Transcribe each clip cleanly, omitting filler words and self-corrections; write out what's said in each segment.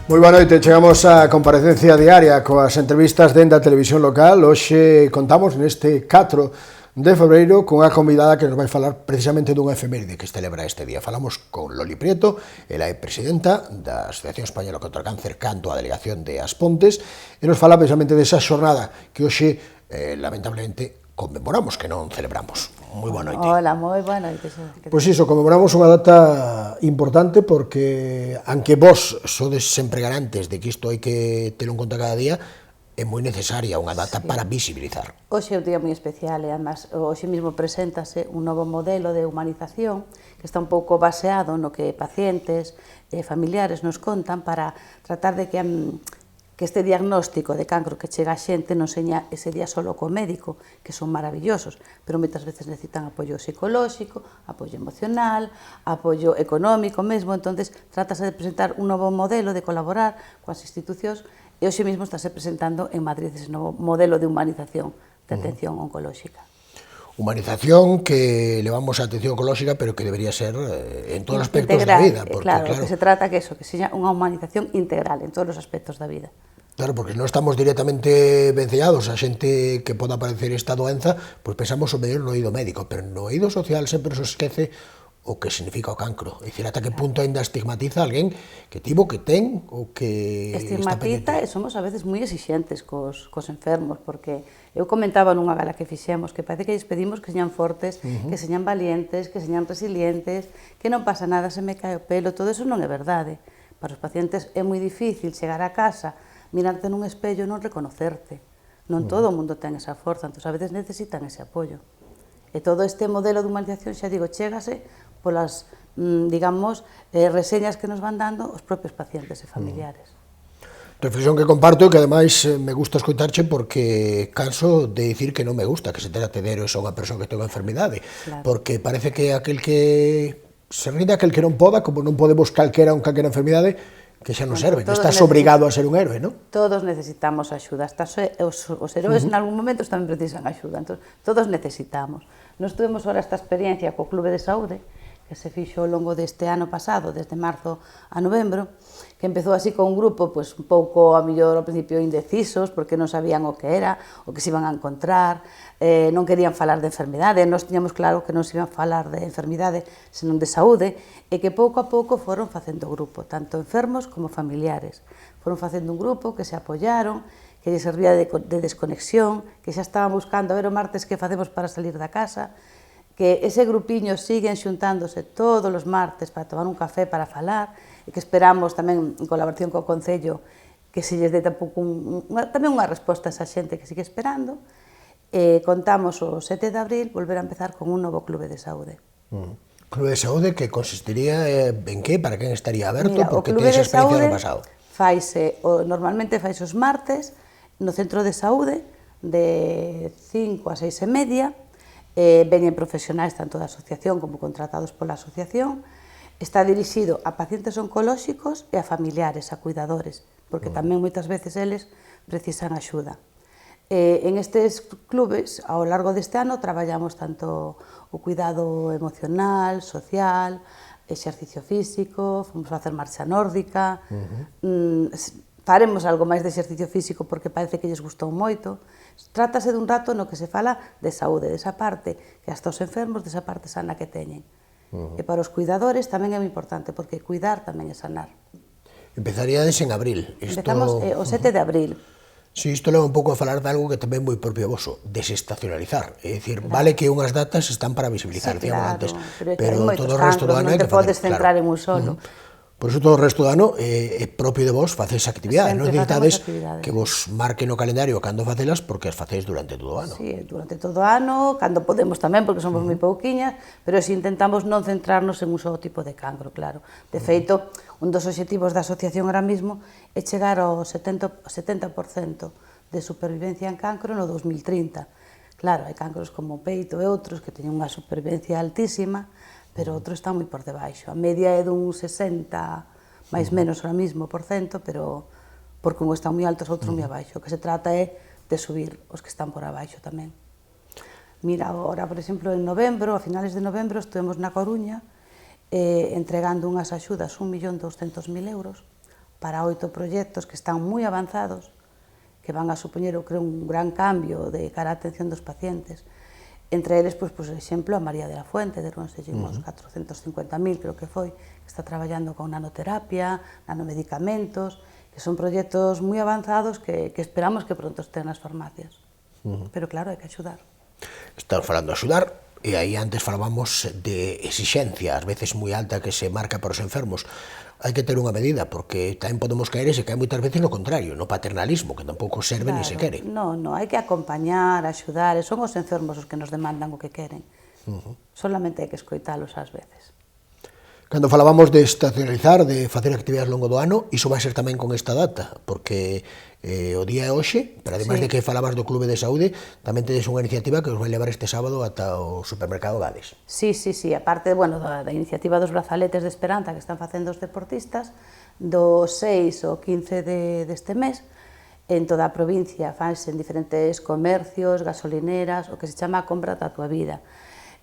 Moi boa noite, chegamos á comparecencia diaria coas entrevistas dende a televisión local. Hoxe contamos neste 4 de febreiro cunha convidada que nos vai falar precisamente dunha efeméride que se celebra este día. Falamos con Loli Prieto, ela é presidenta da Asociación Española contra o Cáncer canto a delegación de As Pontes, e nos fala precisamente desa xornada que hoxe, lamentablemente, conmemoramos, que non celebramos. Moi boa noite. Hola, moi boa noite. Pois iso, conmemoramos unha data importante porque, aunque vos sodes sempre garantes de que isto hai que telo en conta cada día, é moi necesaria unha data para visibilizar. Hoxe é un día moi especial e, además, hoxe mesmo preséntase un novo modelo de humanización que está un pouco baseado no que pacientes e familiares nos contan para tratar de que este diagnóstico de cancro que chega a xente non seña ese día solo co médico, que son maravillosos, pero moitas veces necesitan apoio psicolóxico, apoio emocional, apoio económico mesmo. Entonces, trátase de presentar un novo modelo, de colaborar coas institucións, e hoxe mesmo estáse presentando en Madrid ese novo modelo de humanización de atención oncolóxica. Humanización que levamos a atención oncolóxica, pero que debería ser en todos os aspectos da vida. Porque, claro, que se trata que sexa unha humanización integral en todos os aspectos da vida. Claro, porque non estamos directamente vencellados a xente que poda padecer esta doenza, pois pensamos o mellor no eido médico, pero no eido social sempre se esquece o que significa o cancro. É dicir, ata que punto ainda estigmatiza a alguén que tivo, que ten, ou que estigmatiza, e somos a veces moi exixentes cos enfermos, porque eu comentaba nunha gala que fixemos que parece que lles pedimos que señan fortes, que señan valientes, que señan resilientes, que non pasa nada, se me cae o pelo. Todo eso non é verdade. Para os pacientes é moi difícil chegar a casa, mirarte nun espello e non reconocerte. Non todo o mundo ten esa forza, entón a veces necesitan ese apoio. E todo este modelo de humanización, xa digo, chégase polas, digamos, reseñas que nos van dando os propios pacientes e familiares. Reflexión que comparto e que ademais me gusta escoitarche porque canso de dicir que non me gusta que se trate de héroes a unha persoa que ten unha enfermidade, porque parece que aquel que se rinde aquel que non poda, como non podemos calquera un calquera enfermidade, que xa non serve, que estás obrigado a ser un héroe, non? Todos necesitamos axuda, os heróis en algún momento tamén precisan axuda, entón, todos necesitamos. Nos tuvemos ahora esta experiencia co Clube de Saúde, que se fixo ao longo deste ano pasado, desde marzo a novembro, que empezou así con un grupo, pois, un pouco, a mellor, ao principio indecisos, porque non sabían o que era, o que se iban a encontrar, non querían falar de enfermidade, nós tiñamos claro que non se iban a falar de enfermidade, senón de saúde, e que pouco a pouco foron facendo grupo, tanto enfermos como familiares. Foron facendo un grupo que se apoyaron, que lle servía de desconexión, que xa estaban buscando a ver o martes que facemos para salir da casa, que ese grupiño siguen xuntándose todos os martes para tomar un café para falar, e que esperamos tamén en colaboración co Concello que se lles dé tamén unha resposta a esa xente que sigue esperando. Contamos o 7 de abril volver a empezar con un novo Clube de Saúde. Clube de Saúde que consistiría en que? Para quen estaría aberto? Mira, porque tedes experiencia no pasado. Normalmente faise os martes no centro de saúde de 5 a 6 e media. Veñen profesionais tanto da asociación como contratados pola asociación. Está dirixido a pacientes oncolóxicos e a familiares, a cuidadores, porque tamén moitas veces eles precisan axuda. En estes clubes, ao largo deste ano, traballamos tanto o cuidado emocional, social, exercicio físico, fomos a facer marcha nórdica, faremos algo máis de exercicio físico porque parece que lles gustou moito. Trátase dun rato no que se fala de saúde, desa parte que hasta os enfermos, desa parte sana que teñen. E para os cuidadores tamén é moi importante, porque cuidar tamén é sanar. Empezaríades en abril. Empezamos o 7 de abril. Si, isto leva un pouco a falar de algo que tamén é moi propio voso, desestacionalizar. É dicir, vale que unhas datas están para visibilizar, claro, pero todo o resto do ano non te podes centrar en un solo. Por iso todo o resto do ano é propio de vos facedes actividades, non necesitades que vos marquen no calendario cando facelas, porque as facéis durante todo o ano. Sí, durante todo o ano, cando podemos tamén, porque somos moi pouquiñas, pero si intentamos non centrarnos en un só tipo de cancro, claro. De feito, un dos obxectivos da asociación ahora mismo é chegar ao 70% de supervivencia en cancro no 2030. Claro, hai cancros como o peito e outros que teñen unha supervivencia altísima, pero outros están moi por debaixo. A media é dun 60, máis menos ahora mismo, por cento, pero porque un están moi altos, outros moi abaixo. O que se trata é de subir os que están por abaixo tamén. Mira, agora, por exemplo, en novembro, a finales de novembro, estuvemos na Coruña entregando unhas axudas, 1.200.000 euros, para 8 proxectos que están moi avanzados, que van a supoñer, eu creo, un gran cambio de cara á atención dos pacientes. Entre eles, por exemplo, a María de la Fuente, de uns 450.000, creo que foi, que está traballando con nanoterapia, nanomedicamentos, que son proxectos moi avanzados que esperamos que pronto estén nas farmacias. Pero claro, hai que axudar. Estamos falando de axudar, e aí antes falábamos de exixencia, ás veces moi alta, que se marca para os enfermos. Hai que ter unha medida, porque tamén podemos caer e se cae moitas veces no contrario, no paternalismo, que tampouco serve ni se quere. Non, hai que acompañar, axudar, e son os enfermos os que nos demandan o que queren. Solamente hai que escoitalos ás veces. Cando falábamos de estacionalizar, de facer actividades ao longo do ano, iso vai ser tamén con esta data, porque o día é hoxe, pero ademais de que falabas do Clube de Saúde, tamén tedes unha iniciativa que os vai levar este sábado ata o supermercado Gades. Sí, aparte, da iniciativa dos brazaletes de esperanza que están facendo os deportistas, do 6 ao 15 deste mes, en toda a provincia, fanse en diferentes comercios, gasolineras, o que se chama Compra da tua vida.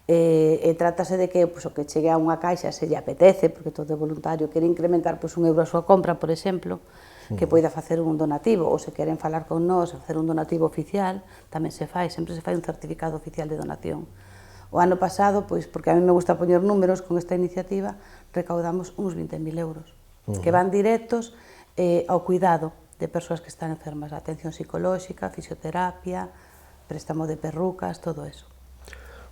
E trátase de que o que chegue a unha caixa se lle apetece, porque todo é voluntario, quere incrementar €1 a súa compra, por exemplo, que poida facer un donativo, ou se queren falar con nós, facer un donativo oficial, tamén se fai, sempre se fai un certificado oficial de donación. O ano pasado, porque a mí me gusta poñer números con esta iniciativa, recaudamos uns 20.000 euros, que van directos ao cuidado de persoas que están enfermas, atención psicolóxica, fisioterapia, préstamo de perrucas, todo eso.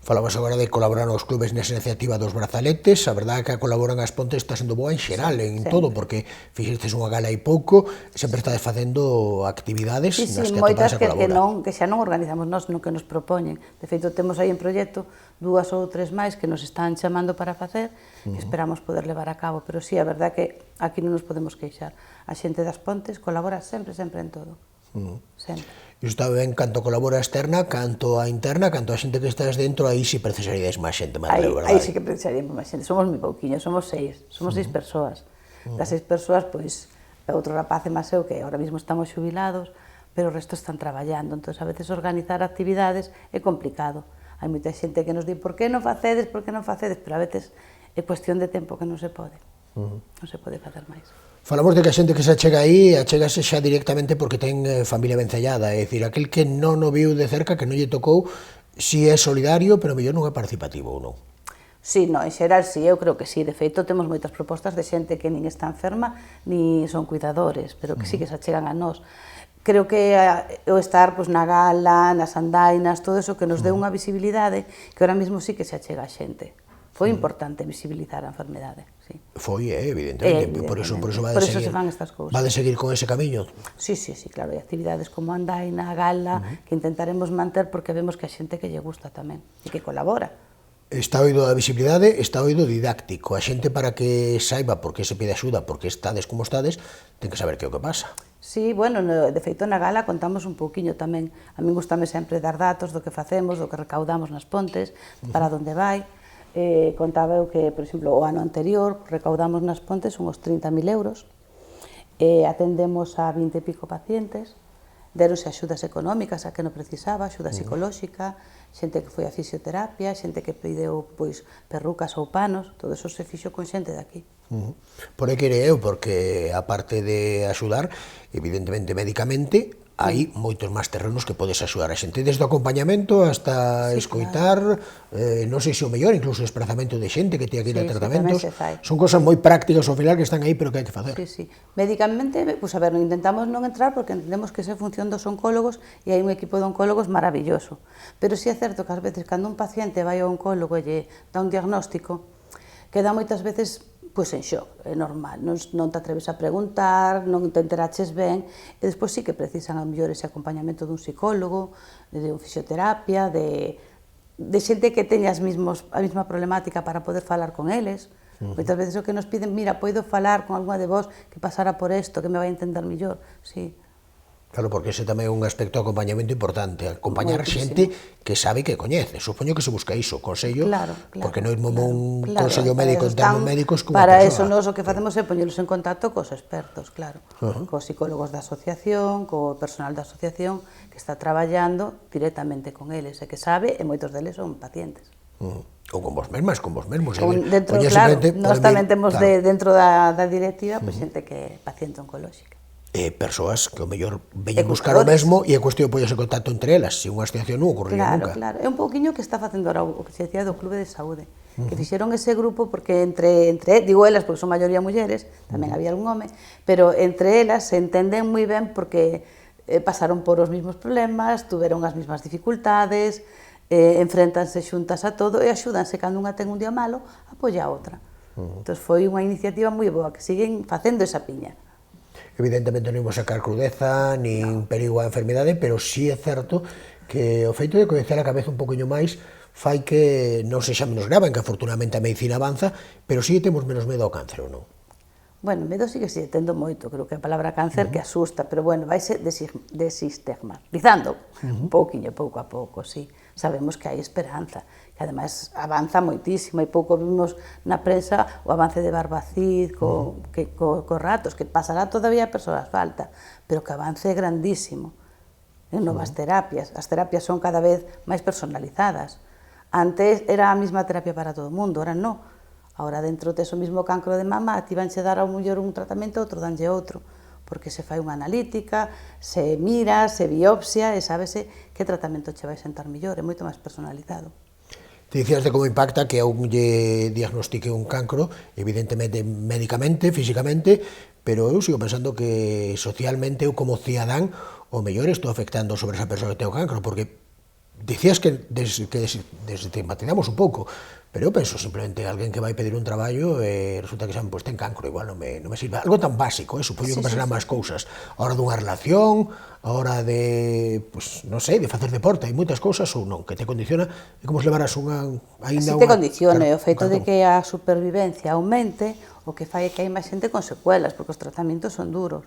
Falabas agora de colaborar os clubes nesa iniciativa dos brazaletes, a verdade é que a colaboran as Pontes está sendo boa en xeral, en todo, porque fixestes unha gala hai pouco, sempre estades facendo actividades nas que moitas a colabora. Que xa non organizamos nós, no que nos propoñen. De feito, temos aí en proxecto 2 ou 3 máis que nos están chamando para facer, que esperamos poder levar a cabo, pero sí, a verdade é que aquí non nos podemos queixar. A xente das Pontes colabora sempre en todo. Sempre. E está ben, canto colabora externa, canto a interna, canto a xente que estás dentro, aí si precisaríades máis xente, Marleu, verdade? Aí sí que precisaríamos máis xente, somos moi pouquiños, somos 6 persoas. Das 6 persoas, outro rapaz e máis eu, que ahora mesmo estamos xubilados, pero o resto están traballando, entón a veces organizar actividades é complicado. Hai moita xente que nos di, por que non facedes, pero a veces é cuestión de tempo que non se pode. Non se pode facer máis. Falamos de que a xente que se achega aí, achegase xa directamente porque ten familia vencellada, é dicir, aquel que non o viu de cerca, que non lle tocou, si é solidario, pero mellor non é participativo, ou non? Sí, en xeral, sí, eu creo que sí. De feito, temos moitas propostas de xente que nin está enferma, nin son cuidadores, pero que sí que se achegan a nós. Creo que o estar na gala, nas andainas, todo eso que nos deu unha visibilidade, que ahora mesmo sí que se achega a xente. Foi importante visibilizar a enfermedade, sí. Foi, evidentemente, por eso se fan estas cousas. Vade seguir con ese camiño? Sí, claro, hai actividades como andaina, gala, que intentaremos manter porque vemos que a xente que lle gusta tamén, e que colabora. Está oído da visibilidade, está oído didáctico. A xente, para que saiba por que se pide axuda, por que estades como estades, ten que saber que é o que pasa. Sí, de feito na gala contamos un pouquiño tamén. A mí gustame sempre dar datos do que facemos, do que recaudamos nas Pontes, para onde vai. Contaba eu que, por exemplo, o ano anterior recaudamos nas Pontes uns 30.000 euros, atendemos a 20 e pico pacientes, deronse axudas económicas a que non precisaba, axuda psicolóxica, xente que foi a fisioterapia, xente que pideu perrucas ou panos, todo eso se fixo con xente de aquí. Por aí quere eu, porque a parte de axudar, evidentemente médicamente, hai moitos máis terrenos que podes axudar a xente, desde o acompañamento hasta escoitar, non sei se o mellor, incluso o desplazamento de xente que teña que ir a tratamentos, son cosas moi prácticas ao final que están aí, pero que hai que facer. Sí. Médicamente, intentamos non entrar porque entendemos que esa é a función dos oncólogos e hai un equipo de oncólogos maravilloso, pero sí é certo que ás veces cando un paciente vai ao oncólogo e lle dá un diagnóstico, queda moitas veces en shock, é normal, non te atreves a preguntar, non te enteraches ben, e despois sí que precisan a mellor ese acompañamento dun psicólogo, de un fisioterapia, de xente que teña a mesma problemática para poder falar con eles. Moitas veces o que nos piden, mira, poido falar con algunha de vos que pasara por isto, que me vai entender mellor, sí. Claro, porque ese tamén é un aspecto de acompañamento importante, acompañar xente que sabe que coñece. Supoño que se busca iso, consello, porque non é un consello médico en termos médicos como para eso nós o que facemos é poñelos en contacto cos expertos, claro, cos psicólogos da asociación, co personal da asociación que está traballando directamente con eles e que sabe, e moitos deles son pacientes. ou con vos mesmas, Dentro, claro, nós tamén temos dentro da directiva xente que é paciente oncolóxica. Persoas que o mellor veñen buscar o mesmo e a cuestión poñerse en contacto entre elas, se unha situación non ocorría nunca. Claro, é un pouquiño que está facendo ahora o que se decía do Clube de Saúde, que fixeron ese grupo porque entre digo elas porque son maioría mulleres, tamén había algún home, pero entre elas se entenden moi ben porque pasaron por os mesmos problemas, tuveron as mesmas dificultades, enfrentanse xuntas a todo e axúdanse cando unha ten un día malo, apoia a outra. Entón foi unha iniciativa moi boa, que siguen facendo esa piña. Evidentemente non imos sacar crudeza, nin perigo á enfermidade, pero sí é certo que o feito de coñecer a cabeza un poquinho máis fai que non sexa menos grave, que afortunadamente a medicina avanza, pero sí temos menos medo ao cáncer, ou non? Bueno, medo sí que se tendo moito, creo que a palabra cáncer que asusta, pero bueno, vaise desistigmatizando un pouquinho, pouco a pouco, sí. Sabemos que hai esperanza, que ademais avanza moitísimo, e pouco vimos na prensa o avance de Barbacid co ratos, que pasará todavía persoas falta, pero que avance é grandísimo. En novas terapias, as terapias son cada vez máis personalizadas. Antes era a mesma terapia para todo o mundo, ahora non. Ahora dentro tes o mesmo cancro de mama, ti vanche dar ao mellor un tratamento, outro danlle outro, porque se fai unha analítica, se mira, se biopsia e sábese que tratamento che vai sentar mellor, é moito máis personalizado. Te dicías de como impacta que a un lle diagnostique un cancro, evidentemente médicamente, físicamente, pero eu sigo pensando que socialmente eu como cidadán o mellor estou afectando sobre esa persoa que ten o cancro, porque dicías que desestigmatizamos un pouco, pero eu penso simplemente alguén que vai pedir un traballo e resulta que xa ten cancro, igual non me sirve. Algo tan básico, supoño que pasarán máis cousas. A hora dunha relación, a hora de, non sei, de facer deporte, hai moitas cousas ou non, que te condiciona, é como se levaras unha... Si te condiciona, o feito de que a supervivencia aumente, o que fai é que hai máis xente con secuelas, porque os tratamentos son duros.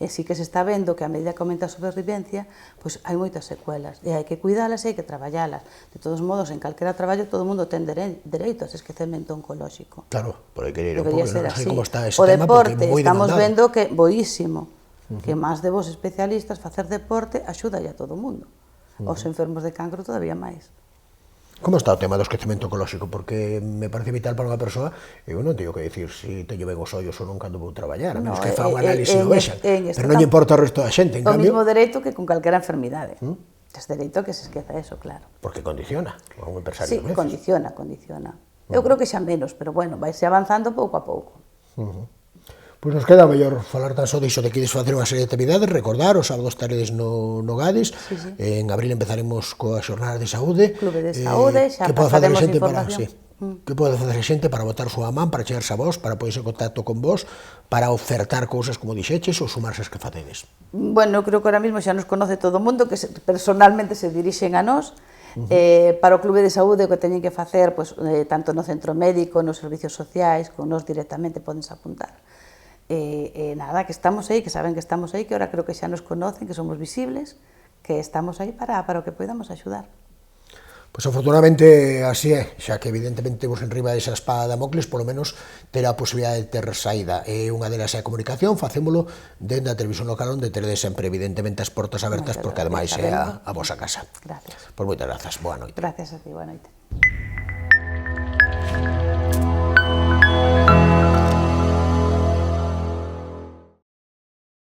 E sí que se está vendo que a medida que aumenta a supervivencia, pois hai moitas secuelas, e hai que cuidalas e hai que traballalas. De todos modos, en calquera traballo, todo o mundo ten dereito a ese esquecemento oncolóxico. Claro, por aí querer un pouco, non sei como está ese tema, porque é moi demandado. O deporte, estamos vendo que boísimo, que máis de vos especialistas facer deporte axudalle a todo o mundo. Os enfermos de cancro todavía máis. Como está o tema do esquecemento oncolóxico? Porque me parece vital para unha persoa, eu non teño que dicir se teño ben os ollos ou non cando vou traballar, a menos que fa un análise e o vexan, pero non lle importa o resto da xente, en cambio... O mesmo dereito que con calquera enfermidade. Tes dereito a que se esqueza eso, claro. Porque condiciona a un empresario. Sí, condiciona. Eu creo que xa menos, pero bueno, vaise avanzando pouco a pouco. Pois nos queda mellor falar tan só diso de que ides facer unha serie de actividades, recordar, os sábados taredes no Gades, en abril empezaremos coas xornadas de saúde. Clube de saúde, xa pasaremos información. Que pode facer a xente para botar súa man, para chegarse a vos, para poderse en contacto con vos, para ofertar cousas como dixeches ou sumarse as que facedes? Bueno, creo que ahora mismo xa nos conoce todo o mundo, que personalmente se dirixen a nós. Para o Clube de Saúde o que teñen que facer, tanto no centro médico, nos servicios sociais, con nos directamente podense apuntar. Nada, que estamos aí, que saben que estamos aí, que ahora creo que xa nos conocen, que somos visibles, que estamos aí para o que podamos axudar. Pois afortunadamente así é, xa que evidentemente temos enriba desa espada de Damocles, polo menos terá a posibilidade de ter saída. Unha delas é a comunicación, facémolo dende a televisión local onde teredes sempre evidentemente as portas abertas, porque ademais é a vosa casa. Gracias. Pois moitas grazas, boa noite. Gracias a ti, boa noite.